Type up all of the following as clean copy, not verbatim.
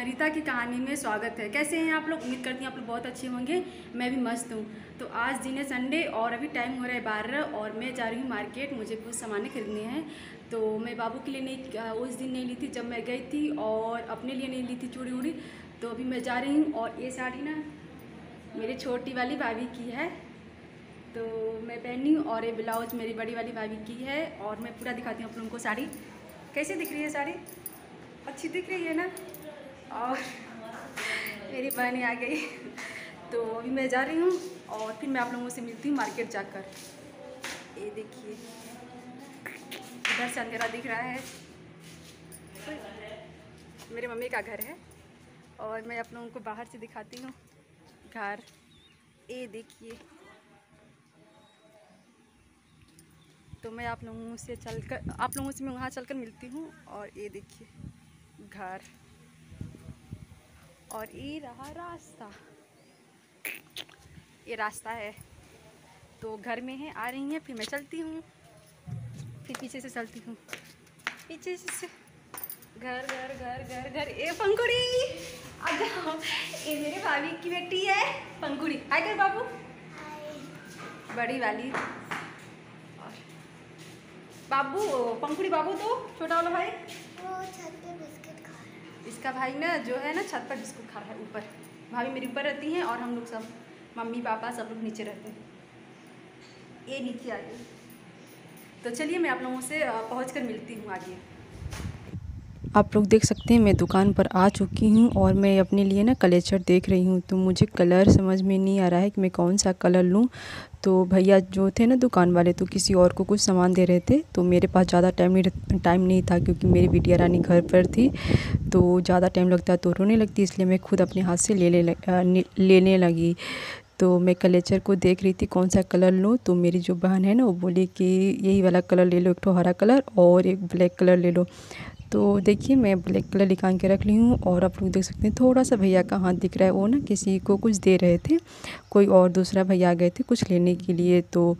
रीता की कहानी में स्वागत है। कैसे हैं आप लोग? उम्मीद करती हैं आप लोग बहुत अच्छे होंगे। मैं भी मस्त हूँ। तो आज दिन है संडे और अभी टाइम हो रहा है 12 और मैं जा रही हूँ मार्केट। मुझे कुछ सामान खरीदने हैं। तो मैं बाबू के लिए नहीं, उस दिन नहीं ली थी जब मैं गई थी, और अपने लिए नहीं ली थी चूड़ी उड़ी। तो अभी मैं जा रही हूँ। और ये साड़ी ना मेरी छोटी वाली भाभी की है, तो मैं पहनी हूँ। और ये ब्लाउज मेरी बड़ी वाली भाभी की है। और मैं पूरा दिखाती हूँ आप लोगों को साड़ी कैसी दिख रही है। साड़ी अच्छी दिख रही है ना। और मेरी बहन आ गई। तो अभी मैं जा रही हूँ और फिर मैं आप लोगों से मिलती हूँ मार्केट जाकर। ये देखिए इधर से अंधेरा दिख रहा है, मेरे मम्मी का घर है। और मैं आप लोगों को बाहर से दिखाती हूँ घर। ये देखिए, तो मैं आप लोगों से मैं वहाँ चलकर मिलती हूँ। और ये देखिए घर, और ये रहा रास्ता। ये रास्ता है, तो घर में है, आ रही हैं। फिर मैं चलती हूँ, फिर पीछे से चलती हूँ, पीछे से घर घर घर घर घर। ए पंकुड़ी आ जाओ, ये मेरे भाभी की बेटी है पंकुड़ी। हाय कर बाबू, बड़ी वाली। और बाबू पंकुड़ी बाबू, तो छोटा वाला भाई वो छत पे बिस्किट खा रहा है। इसका भाई ना जो है ना छत पर बिस्कुट खा रहा है ऊपर। भाभी मेरी ऊपर रहती हैं और हम लोग सब मम्मी पापा सब लोग नीचे रहते हैं। ये नीचे आ गई। तो चलिए मैं आप लोगों से पहुंचकर मिलती हूँ आगे। आप लोग देख सकते हैं मैं दुकान पर आ चुकी हूँ और मैं अपने लिए ना कलेचर देख रही हूँ। तो मुझे कलर समझ में नहीं आ रहा है कि मैं कौन सा कलर लूँ। तो भैया जो थे ना दुकान वाले, तो किसी और को कुछ सामान दे रहे थे। तो मेरे पास ज़्यादा टाइम नहीं था, क्योंकि मेरी बिटिया रानी घर पर थी। तो ज़्यादा टाइम लगता तो रोने लगती, इसलिए मैं खुद अपने हाथ से लेने लगी। तो मैं कलेचर को देख रही थी कौन सा कलर लूँ। तो मेरी जो बहन है ना, वो बोली कि यही वाला कलर ले लो, एक तो हरा कलर और एक ब्लैक कलर ले लो। तो देखिए मैं ब्लैक कलर निकाल के रख ली हूँ। और आप लोग देख सकते हैं थोड़ा सा भैया का हाथ दिख रहा है, वो ना किसी को कुछ दे रहे थे। कोई और दूसरा भैया आ गए थे कुछ लेने के लिए। तो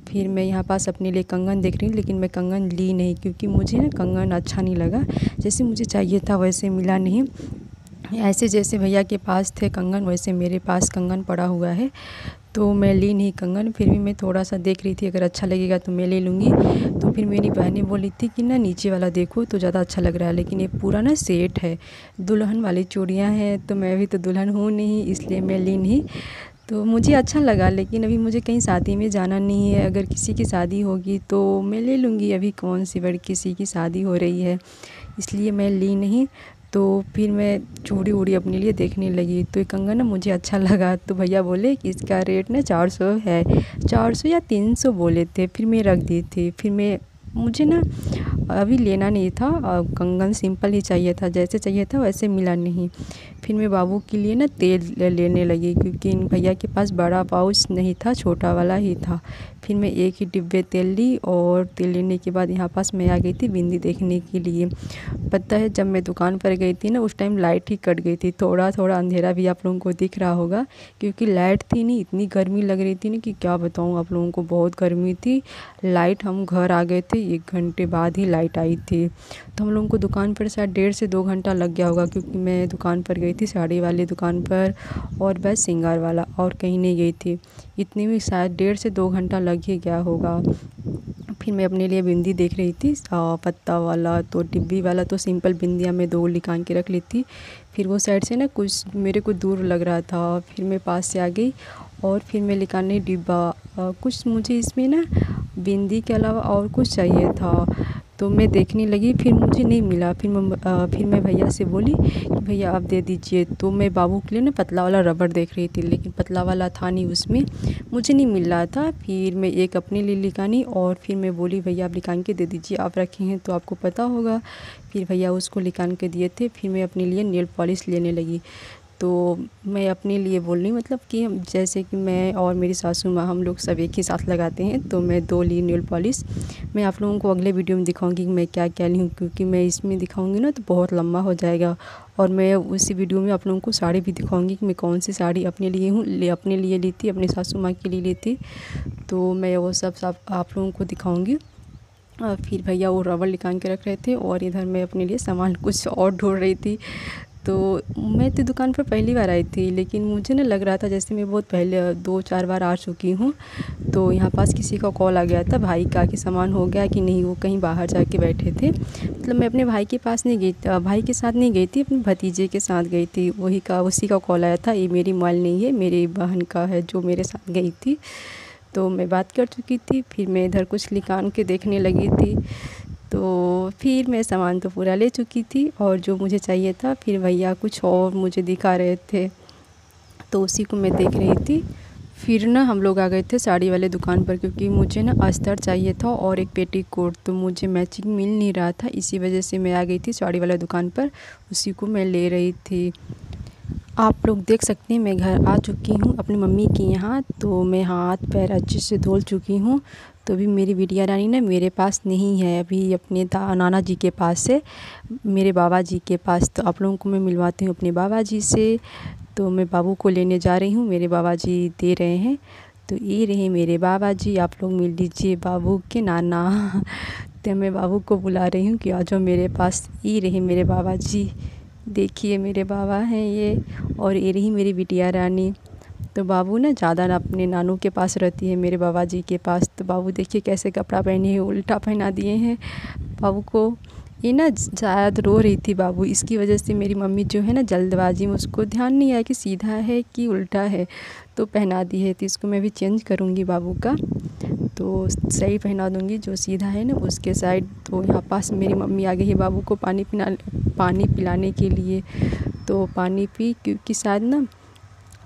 फिर मैं यहाँ पास अपने लिए कंगन देख रही हूँ, लेकिन मैं कंगन ली नहीं, क्योंकि मुझे ना कंगन अच्छा नहीं लगा। जैसे मुझे चाहिए था वैसे मिला नहीं। ऐसे जैसे भैया के पास थे कंगन, वैसे मेरे पास कंगन पड़ा हुआ है। तो मैं ली नहीं कंगन। फिर भी मैं थोड़ा सा देख रही थी, अगर अच्छा लगेगा तो मैं ले लूँगी। तो फिर मेरी बहनें बोली थी कि ना नीचे वाला देखो तो ज़्यादा अच्छा लग रहा है, लेकिन ये पूरा ना सेट है, दुल्हन वाली चूड़ियाँ हैं। तो मैं भी तो दुल्हन हूँ नहीं, इसलिए मैं ली नहीं। तो मुझे अच्छा लगा, लेकिन अभी मुझे कहीं शादी में जाना नहीं है। अगर किसी की शादी होगी तो मैं ले लूँगी। अभी कौन सी बड़ी किसी की शादी हो रही है, इसलिए मैं ली नहीं। तो फिर मैं चूड़ी उड़ी अपने लिए देखने लगी। तो ये कंगन ना मुझे अच्छा लगा। तो भैया बोले कि इसका रेट ना 400 है, 400 या 300 बोले थे। फिर मैं रख दी थी। फिर मुझे ना अभी लेना नहीं था, कंगन सिंपल ही चाहिए था, जैसे चाहिए था वैसे मिला नहीं। फिर मैं बाबू के लिए ना तेल लेने लगी, क्योंकि इन भैया के पास बड़ा पाउच नहीं था, छोटा वाला ही था। फिर मैं एक ही डिब्बे तेल ली, और तेल लेने के बाद यहाँ पास मैं आ गई थी बिंदी देखने के लिए। पता है जब मैं दुकान पर गई थी ना, उस टाइम लाइट ही कट गई थी। थोड़ा थोड़ा अंधेरा भी आप लोगों को दिख रहा होगा, क्योंकि लाइट थी नहीं। इतनी गर्मी लग रही थी ना कि क्या बताऊँ आप लोगों को, बहुत गर्मी थी। लाइट, हम घर आ गए थे 1 घंटे बाद ही लाइट आई थी। तो हम लोगों को दुकान पर शायद 1.5 से 2 घंटा लग गया होगा, क्योंकि मैं दुकान पर गई थी साड़ी वाली दुकान पर, और बस सिंगार वाला, और कहीं नहीं गई थी। इतने में शायद 1.5 से 2 घंटा लग ही गया होगा। फिर मैं अपने लिए बिंदी देख रही थी, पत्ता वाला तो डिब्बी वाला, तो सिंपल बिंदियाँ मैं 2 निकाल के रख ली थी। फिर वो साइड से ना कुछ मेरे को दूर लग रहा था, फिर मैं पास से आ गई। और फिर मैं निकालने डिब्बा, कुछ मुझे इसमें ना बिंदी के अलावा और कुछ चाहिए था। तो मैं देखने लगी, फिर मुझे नहीं मिला। फिर मैं भैया से बोली कि भैया आप दे दीजिए। तो मैं बाबू के लिए ना पतला वाला रबड़ देख रही थी, लेकिन पतला वाला था नहीं उसमें, मुझे नहीं मिल रहा था। फिर मैं एक अपने लिए निकाली, और फिर मैं बोली भैया आप निकाल के दे दीजिए, आप रखे हैं तो आपको पता होगा। फिर भैया उसको निकाल के दिए थे। फिर मैं अपने लिए नेल पॉलिश लेने लगी। तो मैं अपने लिए बोल रही हूँ, मतलब कि जैसे कि मैं और मेरी सासू माँ हम लोग सब एक ही साथ लगाते हैं। तो मैं 2 ली नेल पॉलिश। मैं आप लोगों को अगले वीडियो में दिखाऊंगी कि मैं क्या क्या ली हूँ, क्योंकि मैं इसमें दिखाऊंगी ना तो बहुत लंबा हो जाएगा। और मैं उसी वीडियो में आप लोगों को साड़ी भी दिखाऊंगी कि मैं कौन सी साड़ी अपने लिए ली थी, अपनी सासू माँ के लिए ली थी। तो मैं वो सब आप लोगों को दिखाऊँगी। फिर भैया वो रबड़ निकाल के रख रहे थे, और इधर मैं अपने लिए सामान कुछ और ढूंढ रही थी। तो मैं तो दुकान पर पहली बार आई थी, लेकिन मुझे ना लग रहा था जैसे मैं बहुत पहले 2-4 बार आ चुकी हूँ। तो यहाँ पास किसी का कॉल आ गया था भाई का कि सामान हो गया कि नहीं, वो कहीं बाहर जाके बैठे थे। मतलब मैं अपने भाई के पास नहीं गई, भाई के साथ नहीं गई थी, अपने भतीजे के साथ गई थी। उसी का कॉल आया था, ये मेरी मोबाइल नहीं है, मेरी बहन का है जो मेरे साथ गई थी। तो मैं बात कर चुकी थी, फिर मैं इधर कुछ निकाल के देखने लगी थी। तो फिर मैं सामान तो पूरा ले चुकी थी और जो मुझे चाहिए था फिर भैया कुछ और मुझे दिखा रहे थे, तो उसी को मैं देख रही थी। फिर ना हम लोग आ गए थे साड़ी वाले दुकान पर, क्योंकि मुझे ना अस्तर चाहिए था और एक पेटीकोट, तो मुझे मैचिंग मिल नहीं रहा था, इसी वजह से मैं आ गई थी साड़ी वाले दुकान पर, उसी को मैं ले रही थी। आप लोग देख सकते हैं मैं घर आ चुकी हूँ अपनी मम्मी के यहाँ। तो मैं हाथ पैर अच्छे से धुल चुकी हूँ। तो अभी मेरी बिटिया रानी ना मेरे पास नहीं है, अभी अपने नाना जी के पास है, मेरे बाबा जी के पास। तो आप लोगों को मैं मिलवाती हूँ अपने बाबा जी से। तो मैं बाबू को लेने जा रही हूँ, मेरे बाबा जी दे रहे हैं। तो ये रहे मेरे बाबा जी, आप लोग मिल लीजिए बाबू के नाना। तो मैं बाबू को बुला रही हूँ कि आ जाओ मेरे पास। ये रहे मेरे बाबा जी, देखिए मेरे बाबा हैं ये, और ये रही मेरी बिटिया रानी। तो बाबू ना ज़्यादा ना अपने नानू के पास रहती है, मेरे बाबा जी के पास। तो बाबू देखिए कैसे कपड़ा पहने हैं, उल्टा पहना दिए हैं बाबू को। ये ना शायद रो रही थी बाबू, इसकी वजह से मेरी मम्मी जो है ना जल्दबाजी में, उसको ध्यान नहीं आया कि सीधा है कि उल्टा है, तो पहना दी है। तो इसको मैं भी चेंज करूँगी बाबू का, तो सही पहना दूँगी जो सीधा है ना उसके साइड। तो यहाँ पास मेरी मम्मी आ गई है बाबू को पानी पिलाने के लिए। तो पानी पी, क्योंकि शायद ना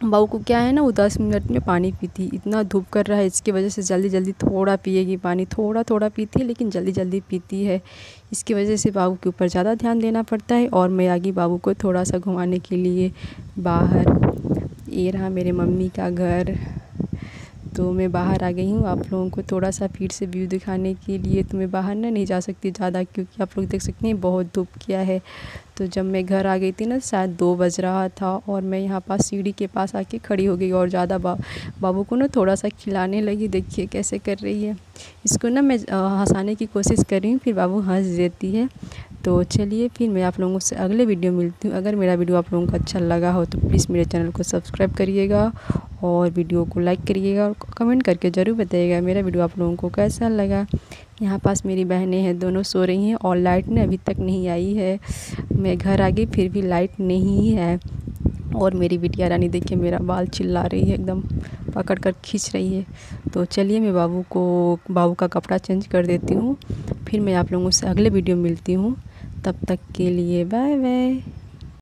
बाबू को क्या है ना, वो 10 मिनट में पानी पीती, इतना धूप कर रहा है इसकी वजह से जल्दी जल्दी थोड़ा पिएगी पानी, थोड़ा थोड़ा पीती है लेकिन जल्दी जल्दी पीती है। इसकी वजह से बाबू के ऊपर ज़्यादा ध्यान देना पड़ता है। और मैं आ गई बाबू को थोड़ा सा घुमाने के लिए बाहर। ये रहा मेरे मम्मी का घर। तो मैं बाहर आ गई हूँ आप लोगों को थोड़ा सा फिर से व्यू दिखाने के लिए। तो मैं बाहर ना नहीं जा सकती ज़्यादा, क्योंकि आप लोग देख सकते हैं बहुत धूप किया है। तो जब मैं घर आ गई थी ना शायद 2 बज रहा था, और मैं यहाँ पास सीढ़ी के पास आके खड़ी हो गई और ज़्यादा बाबू को ना थोड़ा सा खिलाने लगी। देखिए कैसे कर रही है, इसको ना मैं हंसाने की कोशिश कर रही हूँ, फिर बाबू हंस देती है। तो चलिए फिर मैं आप लोगों से अगले वीडियो मिलती हूँ। अगर मेरा वीडियो आप लोगों को अच्छा लगा हो तो प्लीज़ मेरे चैनल को सब्सक्राइब करिएगा और वीडियो को लाइक करिएगा और कमेंट करके ज़रूर बताइएगा मेरा वीडियो आप लोगों को कैसा लगा। यहाँ पास मेरी बहनें हैं, दोनों सो रही हैं और लाइट ने अभी तक नहीं आई है। मैं घर आ गई फिर भी लाइट नहीं है। और मेरी बिटिया रानी देखिए मेरा बाल चिल्ला रही है, एकदम पकड़ कर खींच रही है। तो चलिए मैं बाबू का कपड़ा चेंज कर देती हूँ, फिर मैं आप लोगों से अगले वीडियो मिलती हूँ। तब तक के लिए बाय बाय।